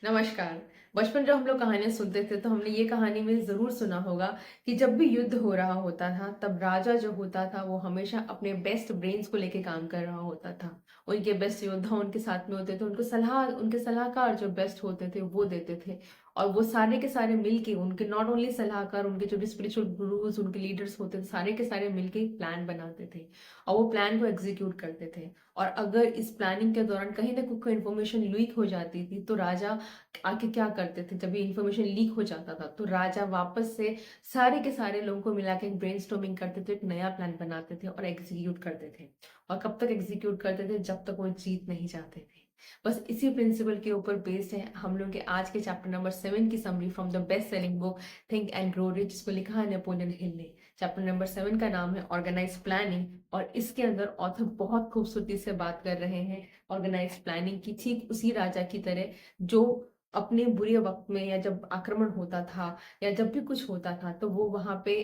नमस्कार। बचपन जब हम लोग कहानियाँ सुनते थे तो हमने ये कहानी में ज़रूर सुना होगा कि जब भी युद्ध हो रहा होता था तब राजा जो होता था वो हमेशा अपने बेस्ट ब्रेन्स को लेके काम कर रहा होता था। उनके बेस्ट योद्धा उनके साथ में होते थे, उनके सलाहकार जो बेस्ट होते थे वो देते थे। और वो सारे के सारे मिलके उनके नॉट ओनली सलाहकार, उनके जो भी स्पिरिचुअल गुरुज, उनके लीडर्स होते थे, सारे के सारे मिलके प्लान बनाते थे और वो प्लान को एग्जीक्यूट करते थे। और अगर इस प्लानिंग के दौरान कहीं ना कोई इन्फॉर्मेशन लीक हो जाती थी तो राजा आके क्या करते थे, जब ये इन्फॉर्मेशन लीक हो जाता था तो राजा वापस से सारे के सारे लोगों को मिला के ब्रेनस्टॉर्मिंग करते थे, एक नया प्लान बनाते थे और एग्जीक्यूट करते थे। और कब तक एग्जीक्यूट करते थे? जब तक वो जीत नहीं जाते थे। बस इसी प्रिंसिपल के ऊपर बेस्ड है हम लोग के आज के चैप्टर नंबर 7 की summary from the best selling book think and grow rich, जिसको लिखा है नेपोलियन हिल ने। चैप्टर नंबर 7 का नाम है ऑर्गेनाइज प्लानिंग और इसके अंदर ऑथर बहुत खूबसूरती से बात कर रहे हैं ऑर्गेनाइज प्लानिंग की, ठीक उसी राजा की तरह जो अपने बुरे वक्त में या जब आक्रमण होता था या जब भी कुछ होता था तो वो वहां पे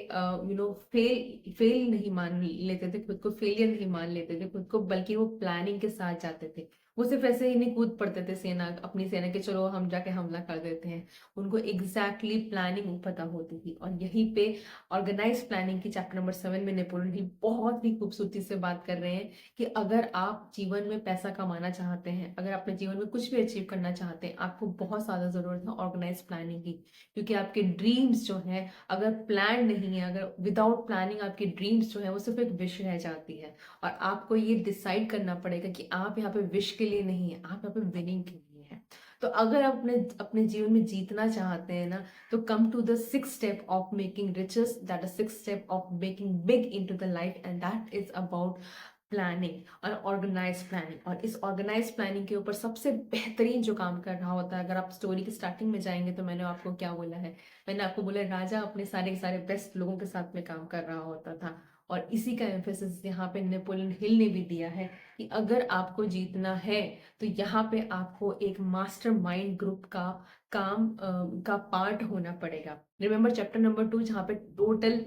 फेल नहीं मान लेते थे, खुद को फेलियर नहीं मान लेते थे खुद को, बल्कि वो प्लानिंग के साथ जाते थे। वो सिर्फ ऐसे ही नहीं कूद पड़ते थे अपनी सेना के, चलो हम जाके हमला कर देते हैं। उनको एग्जैक्टली प्लानिंग पता होती थी और यहीं पे ऑर्गेनाइज प्लानिंग की चैप्टर नंबर 7 में नेपोलियन हिल बहुत ही खूबसूरती से बात कर रहे हैं कि अगर आप जीवन में पैसा कमाना चाहते हैं, अगर अपने जीवन में कुछ भी अचीव करना चाहते हैं, आपको बहुत ज्यादा जरूरत है ऑर्गेनाइज प्लानिंग की। क्योंकि आपके ड्रीम्स जो है, अगर प्लान नहीं है, अगर विदाउट प्लानिंग आपकी ड्रीम्स जो है वो सिर्फ एक विश रह जाती है। और आपको ये डिसाइड करना पड़ेगा कि आप यहाँ पे विश के लिए नहीं है, आप यहाँ पे विनिंग के लिए है। तो अगर आप अपने अपने जीवन में जीतना चाहते हैं ना, तो come to the six step of making riches, that is six step of making big into the life, and that is about planning और ऑर्गेनाइज प्लानिंग। और इस ऑर्गेनाइज प्लानिंग के ऊपर सबसे बेहतरीन जो काम कर रहा होता है, अगर आप स्टोरी की स्टार्टिंग में जाएंगे तो मैंने आपको क्या बोला है? मैंने आपको बोला राजा अपने सारे के सारे बेस्ट लोगों के साथ में काम कर रहा होता था। और इसी का एम्फेसिस यहाँ पे नेपोलियन हिल ने भी दिया है कि अगर आपको जीतना है तो यहाँ पे आपको एक मास्टर माइंड ग्रुप का का पार्ट होना पड़ेगा। रिमेंबर चैप्टर नंबर 2 जहाँ पे टोटल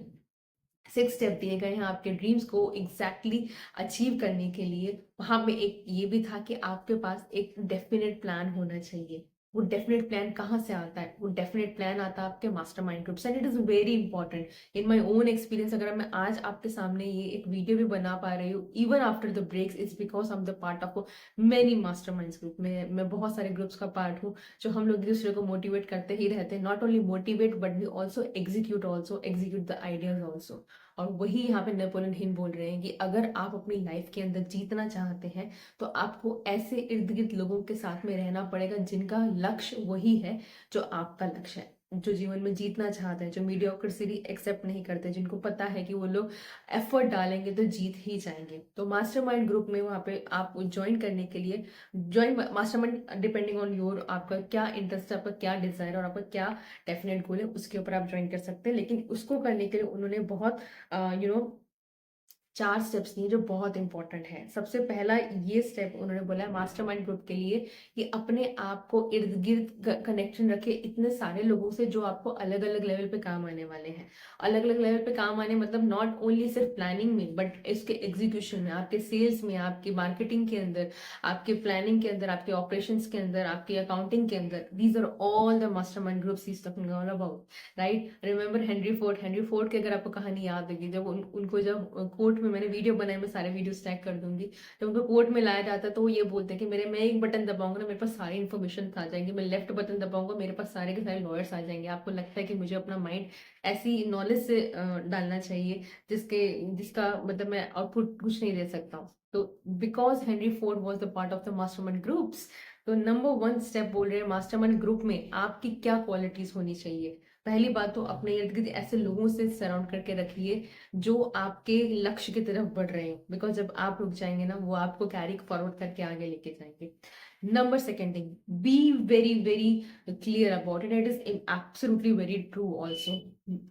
6 स्टेप दिए गए हैं आपके ड्रीम्स को एग्जैक्टली अचीव करने के लिए। वहां पे एक ये भी था कि आपके पास एक डेफिनेट प्लान होना चाहिए। वो डेफिनेट प्लान कहाँ से आता है? वो डेफिनेट प्लान आता है आपके मास्टरमाइंड ग्रुप से, and it is very important in my own experience. अगर मैं आज आपके सामने ये एक वीडियो भी बना पा रही हूँ even after the breaks, it's because I am the part of many mastermind group. मैं बहुत सारे ग्रुप्स का पार्ट हूँ जो हम लोग एक दूसरे को मोटिवेट करते ही रहते हैं। Not only motivate but we also execute the ideas also. और वही यहाँ पे नेपोलियन हिल बोल रहे हैं कि अगर आप अपनी लाइफ के अंदर जीतना चाहते हैं तो आपको ऐसे इर्द गिर्द लोगों के साथ में रहना पड़ेगा जिनका लक्ष्य वही है जो आपका लक्ष्य है, जो जीवन में जीतना चाहते हैं, जो मीडियोक्रेसी एक्सेप्ट नहीं करते, जिनको पता है कि वो लोग एफर्ट डालेंगे तो जीत ही जाएंगे। तो मास्टरमाइंड ग्रुप में वहाँ पे आप ज्वाइन करने के लिए, join mastermind depending on your, आपका क्या इंटरेस्ट है, आपका क्या डिजायर और आपका क्या डेफिनेट गोल है, उसके ऊपर आप ज्वाइन कर सकते हैं। लेकिन उसको करने के लिए उन्होंने बहुत यू नो 4 स्टेप्स दिए जो बहुत इंपॉर्टेंट है। सबसे पहला ये स्टेप उन्होंने बोला है मास्टरमाइंड ग्रुप के लिए कि अपने आप को इर्द गिर्द कनेक्शन रखे इतने सारे लोगों से जो आपको अलग अलग लेवल पे काम आने वाले हैं। अलग अलग लेवल पे काम आने मतलब नॉट ओनली सिर्फ प्लानिंग में बट इसके एग्जीक्यूशन में, आपके सेल्स में, आपकी मार्केटिंग के अंदर, आपके प्लानिंग के अंदर, आपके ऑपरेशंस के अंदर, आपकी अकाउंटिंग के अंदर। These are all the mastermind groups he is talking all about, right? Remember Henry Ford की अगर आपको कहानी याद होगी, जब उनको जब कोर्ट में, मैंने वीडियो बनाई, मैं सारे वीडियो टैग कर दूंगी, जब उनको कोर्ट में लाया जाता है तो वो ये बोलते हैं कि मैं एक बटन दबाऊंगा ना, मेरे पास सारी इन्फॉर्मेशन आ जाएंगी, मैं लेफ्ट बटन दबाऊंगा मेरे पास सारे के सारे लॉयर्स आ जाएंगे। आपको लगता है कि मुझे अपना माइंड ऐसी नॉलेज से डालना चाहिए जिसका मतलब मैं आउटपुट कुछ नहीं दे सकता हूँ। तो because Henry Ford was the part of the mastermind groups, तो नंबर 1 स्टेप बोल रहे हैं मास्टरमाइंड ग्रुप में आपकी क्या क्वालिटीज होनी चाहिए। पहली बात तो अपने इर्द गिर्द ऐसे लोगों से सराउंड करके रखिए जो आपके लक्ष्य की तरफ बढ़ रहे हैं, बिकॉज जब आप रुक जाएंगे ना वो आपको कैरी फॉरवर्ड करके आगे लेके जाएंगे। Number second thing, be very very clear about it, it is absolutely very true also.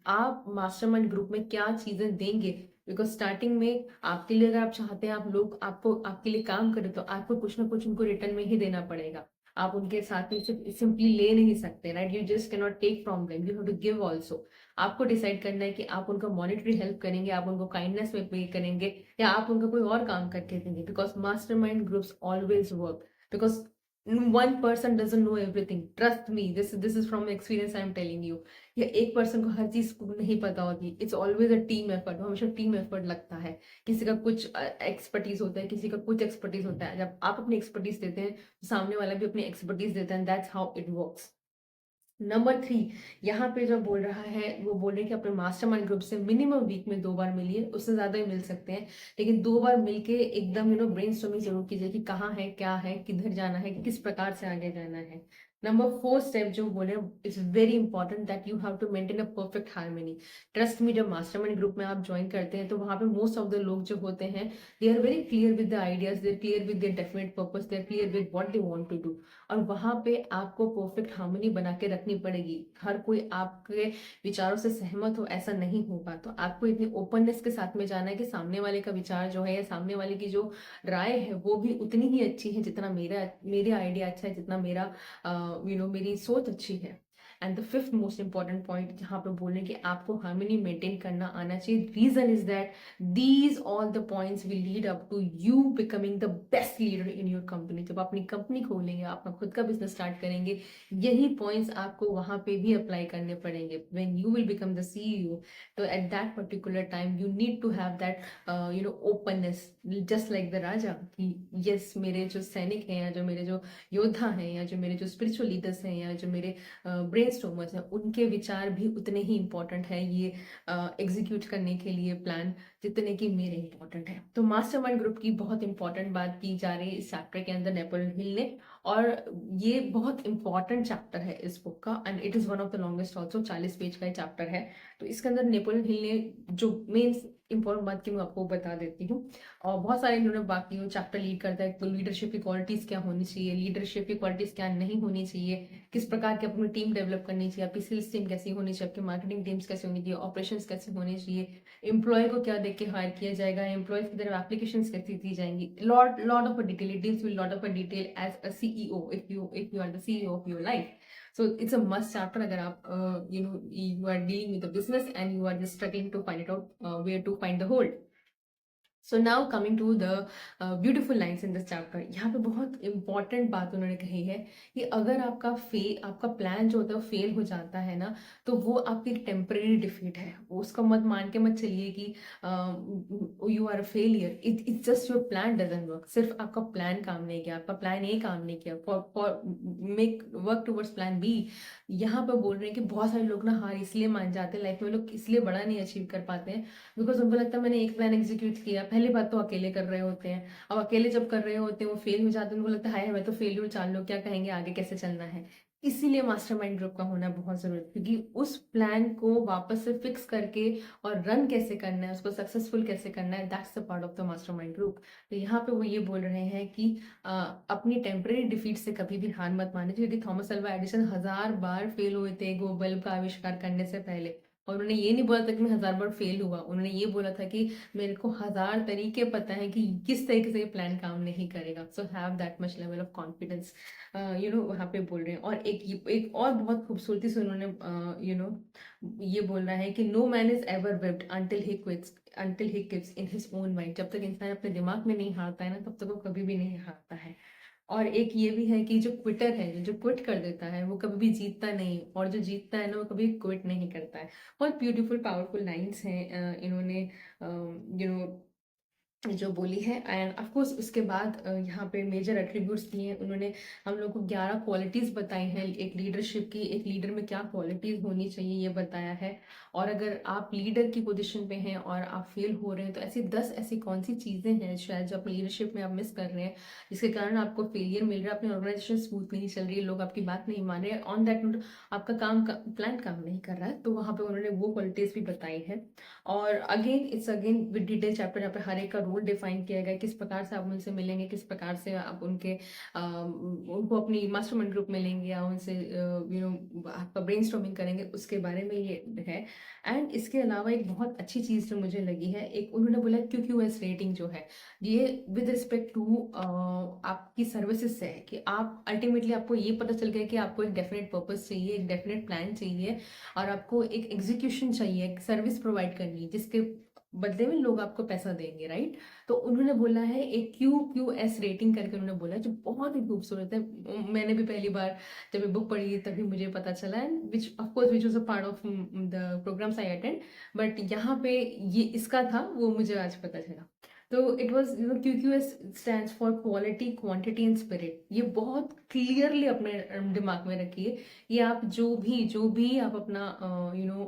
आप मास्टरमाइंड ग्रुप में क्या चीजें देंगे, बिकॉज स्टार्टिंग में आपके लिए अगर आप चाहते हैं आप लोग आपको आपके लिए काम करें तो आपको कुछ ना कुछ उनको रिटर्न में ही देना पड़ेगा। आप उनके साथ में सिर्फ सिंपली ले नहीं सकते, right? You just can not take from them, you have to give also. आपको डिसाइड करना है कि आप उनको मॉनिटरी हेल्प करेंगे, आप उनको काइंडनेस में पे करेंगे, या आप उनका कोई और काम करके देंगे। Because master mind groups always work, because one person doesn't know everything. Trust me, this is from experience I am telling you. या एक पर्सन को हर चीज नहीं पता होगी. It's always a team effort. हमेशा टीम एफर्ट लगता है. किसी का कुछ एक्सपर्टीज होता है, किसी का कुछ एक्सपर्टीज होता है. जब आप अपनी एक्सपर्टीज देते हैं, सामने वाला भी अपनी एक्सपर्टीज देता है. That's how it works. Number 3, यहाँ पे जो बोल रहा है वो बोल रहे हैं कि अपने मास्टरमाइंड ग्रुप से मिनिमम वीक में 2 बार मिलिए. उससे ज़्यादा ही मिल सकते हैं, लेकिन 2 बार मिलके एकदम ब्रेनस्टॉर्मिंग जरूर कीजिए कि कहाँ है, क्या है, किधर जाना है, किस प्रकार से आगे जाना है. नंबर 4 स्टेप जो बोले, it's very important that you have to maintain a perfect harmony. Trust me, जब मास्टरमाइंड ग्रुप में आप ज्वाइन करते हैं तो वहाँ पे मोस्ट ऑफ द लोग जो होते हैं, they are very clear with the ideas, they are clear with their definite purpose, they are clear with what they want to do. और वहां पे आपको परफेक्ट हार्मनी बना के रखनी पड़ेगी. हर कोई आपके विचारों से सहमत हो ऐसा नहीं होगा. तो आपको इतनी ओपननेस के साथ में जाना है कि सामने वाले का विचार जो है या सामने वाले की जो राय है वो भी उतनी ही अच्छी है जितना मेरे आइडिया अच्छा है, जितना मेरी सोच अच्छी है. And the fifth most important point जहाँ पे बोलने कि आपको हार्मनी मेंटेन करना आना चाहिए. Reason is that these all the points will lead up to you becoming the best leader in your company. जब अपनी कंपनी खोलेंगे, अपना खुद का बिजनेस स्टार्ट करेंगे, यही पॉइंट्स आपको वहां पे भी अप्लाई करने पड़ेंगे. When you will become the CEO, तो at that particular time you need to have that openness, just like the raja, कि यस, मेरे जो सैनिक हैं या जो मेरे जो योद्धा हैं या जो मेरे जो स्पिरिचुअल लीडर्स हैं या जो मेरे ब्रेनस्टॉर्मर्स हैं, उनके विचार भी उतने ही इंपॉर्टेंट है ये एग्जीक्यूट करने के लिए प्लान, जितने कि मेरे इंपॉर्टेंट है. तो मास्टरमाइंड ग्रुप की बहुत इंपॉर्टेंट बात की जा रही है इस चैप्टर के अंदर नेपोलियन हिल ने. और ये बहुत इंपॉर्टेंट चैप्टर है इस बुक का, and it is one of the longest also. 40 page का चैप्टर है. तो इसके अंदर नेपोलियन हिल ने जो मेन इंपॉर्टेंट बात की मैं आपको बता देती हूँ. और बहुत सारे इन्होंने बाकी चैप्टर लीड करता है. तो लीडरशिप की क्वालिटीज क्या होनी चाहिए, लीडरशिप की क्वालिटीज क्या नहीं होनी चाहिए, किस प्रकार की अपनी टीम डेवलप करनी चाहिए, आपकी सेल्स टीम कैसी होनी चाहिए, आपकी मार्केटिंग टीम्स कैसी होनी चाहिए, ऑपरेशंस कैसे होने चाहिए, एम्प्लॉय को क्या देख के हायर किया जाएगा, एम्प्लॉयज की तरफ एप्लीकेशन कैसी दी जाएंगी. Lot of a detail, it deals with lot of a detail as a CEO, if you are the CEO of your life. So it's a must chapter अगर आप you are dealing with a business and you are just struggling to find it out where to find the hold. So now coming to the beautiful lines in this chapter. यहाँ पे बहुत important बात उन्होंने कही है कि अगर आपका प्लान जो होता है वो फेल हो जाता है ना, तो वो आपकी टेम्परेरी डिफीट है. उसको मत मान के मत चलिए कि you are a failure. It's just your plan doesn't work. सिर्फ आपका प्लान काम नहीं किया, आपका प्लान ए काम नहीं किया. For make work towards plan B. यहाँ पे बोल रहे हैं कि बहुत सारे लोग ना हार इसलिए मान जाते हैं लाइफ में, लोग इसलिए बड़ा नहीं अचीव कर पाते हैं बिकॉज उनको लगता है मैंने एक प्लान एग्जीक्यूट किया. पहली बात तो अकेले कर रहे होते हैं. अब अकेले जब कर रहे होते हैं वो फेल हो जाते हैं, उनको लगता है हाय मैं तो फेल हूँ, चार लोग क्या कहेंगे, आगे कैसे चलना है. इसीलिए मास्टरमाइंड ग्रुप का होना बहुत जरूरी है, क्योंकि उस प्लान को वापस से फिक्स करके और रन कैसे करना है, उसको सक्सेसफुल कैसे करना है, that's the part of the mastermind group. तो यहाँ पे वो ये बोल रहे हैं कि अपनी टेम्परेरी डिफीट से कभी भी हार मत माने, क्योंकि थॉमस अल्वा एडिसन 1000 बार फेल हुए थे वो बल्ब का आविष्कार करने से पहले. और उन्होंने ये नहीं बोला था कि मैं 1000 बार फेल हुआ, उन्होंने ये बोला था कि मेरे को 1000 तरीके पता है कि किस तरीके से ये प्लान काम नहीं करेगा. So have that much level of confidence, वहाँ पे बोल रहे हैं. और एक और बहुत खूबसूरती से उन्होंने ये बोल रहा है कि no man is ever whipped until he quits in his own mind. जब तक इंसान अपने दिमाग में नहीं हारता है ना, तब तक वो कभी भी नहीं हारता है. और एक ये भी है कि जो क्विटर है, जो क्विट कर देता है, वो कभी भी जीतता नहीं, और जो जीतता है ना वो कभी क्विट नहीं करता है. बहुत ब्यूटीफुल पावरफुल लाइन्स हैं इन्होंने जो बोली है. एंड ऑफ कोर्स उसके बाद यहाँ पे मेजर एट्रीब्यूट्स दिए हैं उन्होंने. हम लोग को 11 क्वालिटीज बताई हैं एक लीडरशिप की. एक लीडर में क्या क्वालिटीज होनी चाहिए ये बताया है. और अगर आप लीडर की पोजीशन पे हैं और आप फेल हो रहे हैं, तो ऐसी 10 ऐसी कौन सी चीजें हैं शायद जो अपनी लीडरशिप में आप मिस कर रहे हैं, जिसके कारण आपको फेलियर मिल रहा है, अपनी ऑर्गेनाइजेशन स्मूथ नहीं चल रही है, लोग आपकी बात नहीं मान रहे हैं, ऑन दैट नोट आपका प्लान काम नहीं कर रहा है. तो वहाँ पे उन्होंने वो क्वालिटीज भी बताई है. और अगेन विद डिटेल चैप्टर, यहाँ पे हर एक का रोल डिफाइन किया गया, किस प्रकार से आप उनसे मिलेंगे, किस प्रकार से आप उनको अपनी मास्टरमाइंड ग्रुप में लेंगे या उनसे आपका ब्रेनस्टॉर्मिंग करेंगे, उसके बारे में ये है. एंड इसके अलावा एक बहुत अच्छी चीज़ जो मुझे लगी है, एक उन्होंने बोला QQS रेटिंग जो है, ये विद रिस्पेक्ट टू आपकी सर्विसेज से है, कि आप अल्टीमेटली आपको ये पता चल गया कि आपको एक डेफिनेट पर्पस चाहिए, एक डेफिनेट प्लान चाहिए, और आपको एक एग्जीक्यूशन चाहिए, एक सर्विस प्रोवाइड करनी है जिसके बदले में लोग आपको पैसा देंगे, राइट? तो उन्होंने बोला है एक QQS रेटिंग करके उन्होंने बोला है, जो बहुत ही खूबसूरत है। मैंने भी पहली बार जब ये बुक पढ़ी तभी मुझे पता चला, and which of course which was a part of the programs I attend, but यहाँ पे ये इसका था, वो मुझे आज पता चला। तो it was QQS stands for quality, quantity and spirit. ये बहुत क्लियरली अपने दिमाग में रखिए। ये आप जो भी आप अपना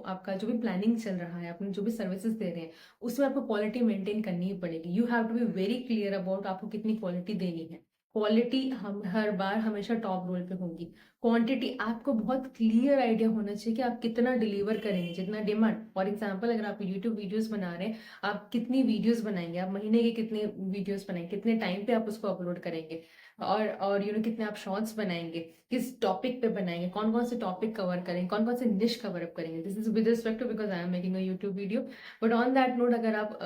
आपका जो भी प्लानिंग चल रहा है, अपने जो भी सर्विसेज दे रहे हैं, उसमें आपको क्वालिटी मेंटेन करनी ही पड़ेगी। You have to be very clear about आपको कितनी क्वालिटी देनी है। क्वालिटी हम हर बार हमेशा टॉप रोल पे होगी। क्वांटिटी आपको बहुत क्लियर आइडिया होना चाहिए कि आप कितना डिलीवर करेंगे, जितना डिमांड। फॉर एग्जांपल, अगर आप यूट्यूब वीडियोस बना रहे हैं, आप कितनी वीडियोस बनाएंगे, आप महीने के कितने वीडियोस बनाएंगे, कितने टाइम पे आप उसको अपलोड करेंगे, और कितने आप शॉर्ट्स बनाएंगे, किस टॉपिक पे बनाएंगे, कौन कौन से टॉपिक कवर करेंगे, कौन कौन से निश कवर अप करेंगे। This is with respect to, because I am making a YouTube video. But on that note, अगर आप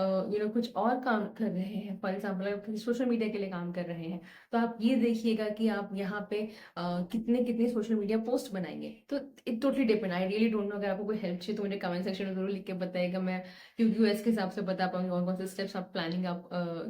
कुछ और काम कर रहे हैं, फॉर एग्जाम्पल अगर सोशल मीडिया के लिए काम कर रहे हैं, तो आप ये देखिएगा कि आप यहाँ पे कितने कितने सोशल मीडिया पोस्ट बनाएंगे। तो it totally depend, I really don't know. अगर आपको कोई हेल्प चाहिए तो मुझे कमेंट सेक्शन में जरूर लिख के बताइएगा, मैं QQS के हिसाब से बता पाऊंगी कौन कौन से स्टेप्स आप प्लानिंग आप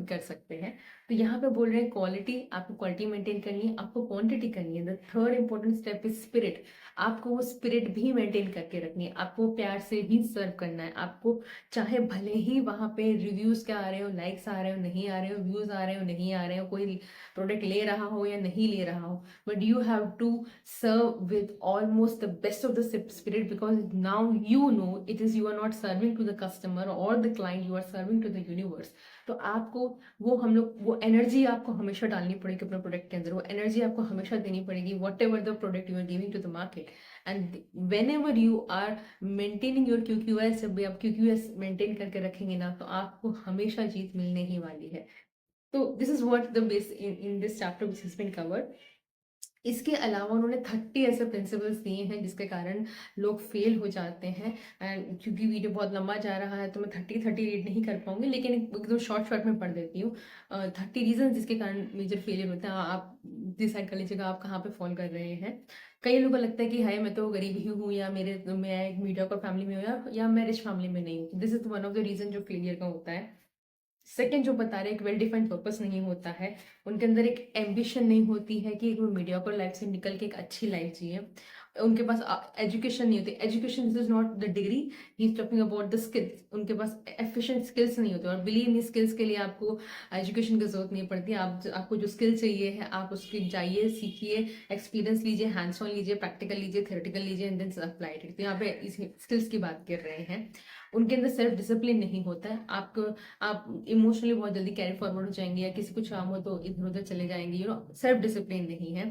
कर सकते हैं। तो यहाँ पे बोल रहे हैं क्वालिटी, आपको क्वालिटी मेंटेन करनी है, आपको क्वांटिटी करनी है। The third important step is spirit. आपको वो स्पिरिट भी मेंटेन करके रखनी है, आपको प्यार से भी सर्व करना है। आपको चाहे भले ही वहां पे रिव्यूज क्या आ रहे हो, लाइक्स आ रहे हो, नहीं आ रहे हो, व्यूज आ रहे हो, नहीं आ रहे हो, कोई प्रोडक्ट ले रहा हो या नहीं ले रहा हो, but you have to serve with almost the best of the spirit, because now you know it is, you are not serving to the customer or the client, you are serving to the universe. तो आपको वो हम लोग वो energy आपको हमेशा डालनी पड़ेगी अपने प्रोडक्ट के अंदर, वो एनर्जी आपको हमेशा देनी पड़ेगी, whatever the product you are giving to the market. And whenever you are maintaining your QQS, जब भी आप QQS मेंटेन करके रखेंगे ना, तो आपको हमेशा जीत मिलने ही वाली है। तो this is what the base in this chapter which has been covered. इसके अलावा उन्होंने 30 ऐसे प्रिंसिपल्स दिए हैं जिसके कारण लोग फेल हो जाते हैं। एंड क्योंकि वीडियो बहुत लंबा जा रहा है तो मैं 30 रीड नहीं कर पाऊंगी, लेकिन एकदम शॉर्ट में पढ़ देती हूँ। 30 रीजन जिसके कारण मेजर फेलियर होता है। आप डिसाइड कर लीजिएगा आप कहाँ पे फॉल कर रहे हैं। कई लोगों को लगता है कि हाय मैं तो गरीब ही हूँ, या मैं एक मीडियोकर फैमिली में हूँ, या मैं रिच फैमिली में नहीं हूँ। This is one of the reason जो फेलियर का होता है। सेकेंड जो बता रहे हैं, एक वेल डिफाइंड पर्पस नहीं होता है, उनके अंदर एक एम्बिशन नहीं होती है कि वो मीडियोकर लाइफ से निकल के एक अच्छी लाइफ जिए। उनके पास एजुकेशन नहीं होती। Education is not the degree, he is talking about the skills. उनके पास एफिशिएंट स्किल्स नहीं होते, और बिलीव इन स्किल्स के लिए आपको एजुकेशन की जरूरत नहीं पड़ती। आपको जो स्किल चाहिए है, आप उसकी जाइए, सीखिए, एक्सपीरियंस लीजिए, हैंड्स ऑन लीजिए, प्रैक्टिकल लीजिए, थ्योरेटिकल लीजिए, एंड देन अप्लाइड इट। तो यहाँ पे स्किल्स की बात कर रहे हैं। उनके अंदर सेल्फ डिसिप्लिन नहीं होता है। आप इमोशनली बहुत जल्दी कैरी फॉरवर्ड हो जाएंगे, या किसी कुछ काम हो तो इधर उधर चले जाएंगे। सेल्फ डिसिप्लिन नहीं है।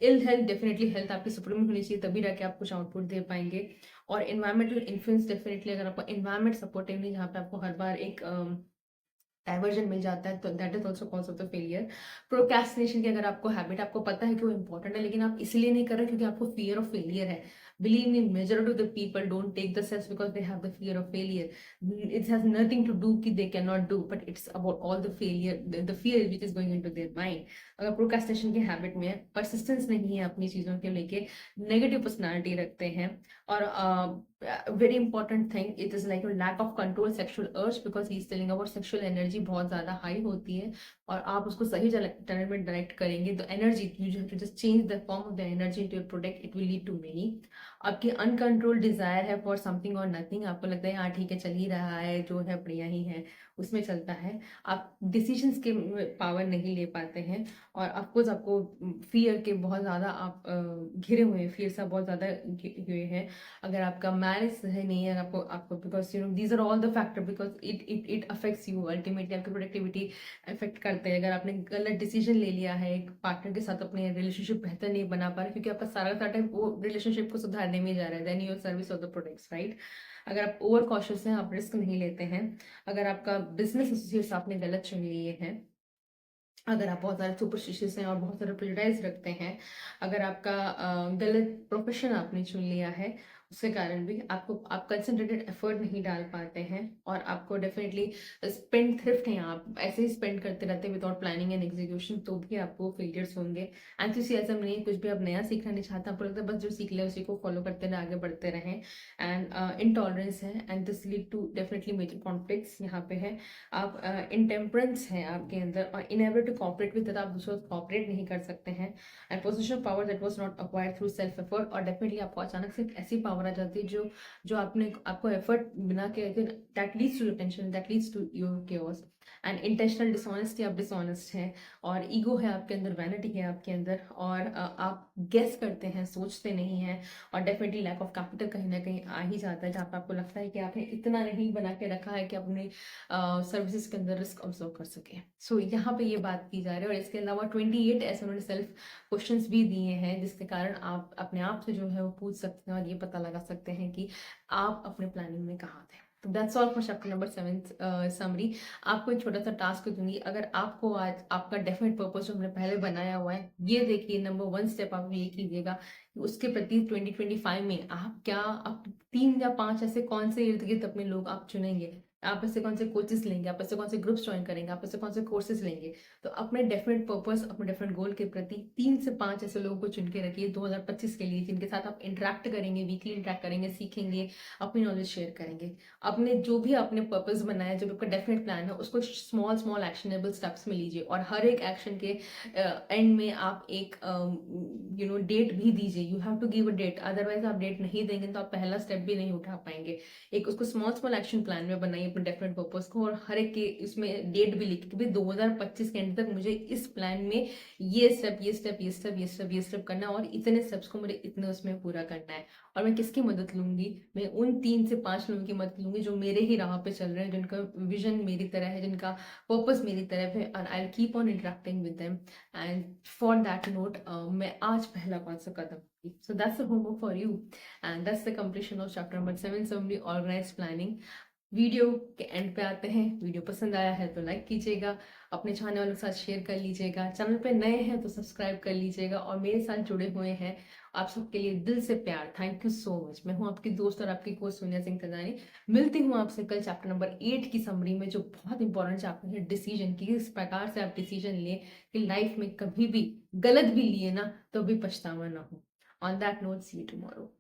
इल हेल्थ, डेफिनेटली हेल्थ आपकी सुप्रीम होनी चाहिए, तभी रह के आप कुछ आउटपुट दे पाएंगे। और इन्वायरमेंटल इन्फ्लुएंस, डेफिनेटली अगर आपका इन्वायरमेंट सपोर्टिव नहीं, जहाँ पे आपको हर बार एक डाइवर्जन मिल जाता है, तो that is also cause of the failure. Procrastination की अगर आपको हैबिट, आपको पता है कि वो इंपॉर्टेंट है, लेकिन आप इसलिए नहीं कर रहे क्योंकि आपको फियर ऑफ फेलियर है। Believe me, majority of the people don't take the steps because they have the fear of failure. It has nothing to do कि they can not do, but it's about all the failure, the fear which is going into their mind. अगर procrastination की habit में persistence नहीं है, अपनी चीजों के लेके नेगेटिव पर्सनालिटी रखते हैं, और very important thing, it is like lack of control sexual urge, because he is telling about sexual energy बहुत ज्यादा हाई होती है, और आप उसको सही टनल में डायरेक्ट करेंगे तो energy, you have to just change the form of the energy into your product, it will lead to many. आपकी अनकंट्रोल डिजायर है फॉर समथिंग और नथिंग, आपको लगता है हाँ ठीक है चल ही रहा है, जो है बढ़िया ही है, उसमें चलता है। आप डिसीजंस के पावर नहीं ले पाते हैं, और ऑफकोर्स आपको फियर के बहुत ज़्यादा आप घिरे हुए हैं, फियर से बहुत ज़्यादा हुए हैं। अगर आपका मैरिज है नहीं है, आपको आपको because these are all the factor, because it affects you ultimately, आपकी प्रोडक्टिविटी अफेक्ट करते हैं। अगर आपने गलत डिसीजन ले लिया है एक पार्टनर के साथ, अपने रिलेशनशिप बेहतर नहीं बना पा रहे क्योंकि आपका सारा टाइम वो रिलेशनशिप को सुधारने में जा रहा है, then your service of the products, right. अगर आप ओवर कॉशियस हैं, आप रिस्क नहीं लेते हैं, अगर आपका बिजनेस एसोसिएट्स आपने गलत चुन लिए हैं, अगर आप बहुत सारे सुपरस्टिशियस हैं और बहुत सारे प्रिजुडाइज रखते हैं, अगर आपका गलत प्रोफेशन आपने चुन लिया है, उसके कारण भी आपको आप कंसंट्रेटेड एफर्ट नहीं डाल पाते हैं और आपको डेफिनेटली स्पेंड थ्रिफ्ट है, आप ऐसे ही स्पेंड करते रहते हैं विदाउट प्लानिंग एंड एग्जीक्यूशन, तो भी आपको फेलियर्स होंगे। एंथुसियाज्म नहीं, कुछ भी आप नया सीखना नहीं चाहते, आपको लगता है बस जो सीख लिया उसी को फॉलो करते रहे, आगे बढ़ते रहें। एंड इनटॉलरेंस है and this lead to definitely major conflicts यहाँ पे है। आप इनटेम्परेंस है आपके अंदर और इनएबल टू कॉपरेट विद, आप दूसरों को कॉपरेट नहीं कर सकते हैं। And position power that was not acquired through self effort, और डेफिनेटली आपको अचानक से एक ऐसी पावर आ जाती है जो जो आपने आपको एफर्ट बिना के, that leads to your tension, that leads to your chaos. And intentional dishonesty, आप डिसऑनेस्ट हैं और ईगो है आपके अंदर, वैनिटी है आपके अंदर, और आप गेस करते हैं, सोचते नहीं हैं। और डेफिनेटली लैक ऑफ कैपिटल कहीं ना कहीं आ ही जाता है, जहाँ पे आपको लगता है कि आपने इतना नहीं बना के रखा है कि अपने सर्विसेज के अंदर रिस्क ऑब्जर्व कर सके। सो यहाँ पे ये बात की जा रही है। और इसके अलावा 28 ऐसे उन्होंने सेल्फ क्वेश्चंस भी दिए हैं जिसके कारण आप अपने आप से जो है वो पूछ सकते हैं और ये पता लगा सकते हैं कि आप अपने प्लानिंग में कहाँ थे। तो that's all for chapter number 7 summary. आपको एक छोटा सा टास्क दूंगी, अगर आपको आज आपका डेफिनेट पर्पस जो हमने पहले बनाया हुआ है, ये देखिए नंबर 1 स्टेप आप ये कीजिएगा कि उसके प्रति 2025 में आप क्या, आप 3 या 5 ऐसे कौन से इर्द गिर्द अपने लोग आप चुनेंगे, आप ऐसे कौन से कोचेस लेंगे, आप ऐसे कौन से ग्रुप्स ज्वाइन करेंगे, आप ऐसे कौन से कोर्सेज लेंगे। तो अपने डेफिनेट पर्पस, अपने डेफिनेट गोल के प्रति 3 से 5 ऐसे लोगों को चुन के रखिए 2025 के लिए, जिनके साथ आप इंटरेक्ट करेंगे, वीकली इंटरेक्ट करेंगे, सीखेंगे, अपनी नॉलेज शेयर करेंगे। अपने जो भी आपने पर्पस बनाया, जो आपका डेफिनेट प्लान है, उसको स्मॉल स्मॉल एक्शनेबल स्टेप्स में लीजिए और हर एक एक्शन के एंड में आप एक डेट भी दीजिए। You have to give a date, otherwise आप डेट नहीं देंगे तो आप पहला स्टेप भी नहीं उठा पाएंगे। एक उसको स्मॉल स्मॉल एक्शन प्लान में बनाइए अपने डेफिनेट पर्पस को, और हर एक के इसमें डेट भी लिखिए कि भाई 2025 के एंड तक मुझे इस प्लान में ये स्टेप ये स्टेप ये स्टेप ये स्टेप ये स्टेप करना है और इतने स्टेप्स को मुझे इतने उसमें पूरा करना है। और मैं किसकी मदद लूंगी, मैं उन 3 से 5 लोगों की मदद लूंगी जो मेरे ही राह पे चल रहे हैं, जिनका विजन मेरी तरह है, जिनका पर्पस मेरी तरफ है, और I will keep on interacting with them. And for that note मैं आज पहला कौन सा कदम, so that's the homework for you and that's the completion of chapter number 7 summary organized planning। Video के एंड पे आते हैं। वीडियो पसंद आया है तो लाइक कीजिएगा, अपने चाहने वालों के साथ शेयर कर लीजिएगा, चैनल पे नए हैं तो सब्सक्राइब कर लीजिएगा, और मेरे साथ जुड़े हुए हैं आप सबके लिए दिल से प्यार, थैंक यू सो मच। मैं हूं आपकी दोस्त और आपकी कोच सोनिया सिंह तजानी। मिलती हूँ आपसे कल चैप्टर नंबर 8 की समरी में, जो बहुत इंपॉर्टेंट चैप्टर है, डिसीजन की, किस प्रकार से आप डिसीजन लें कि लाइफ में कभी भी गलत भी लिए ना तो भी पछतावा ना हो। On that note, see you tomorrow.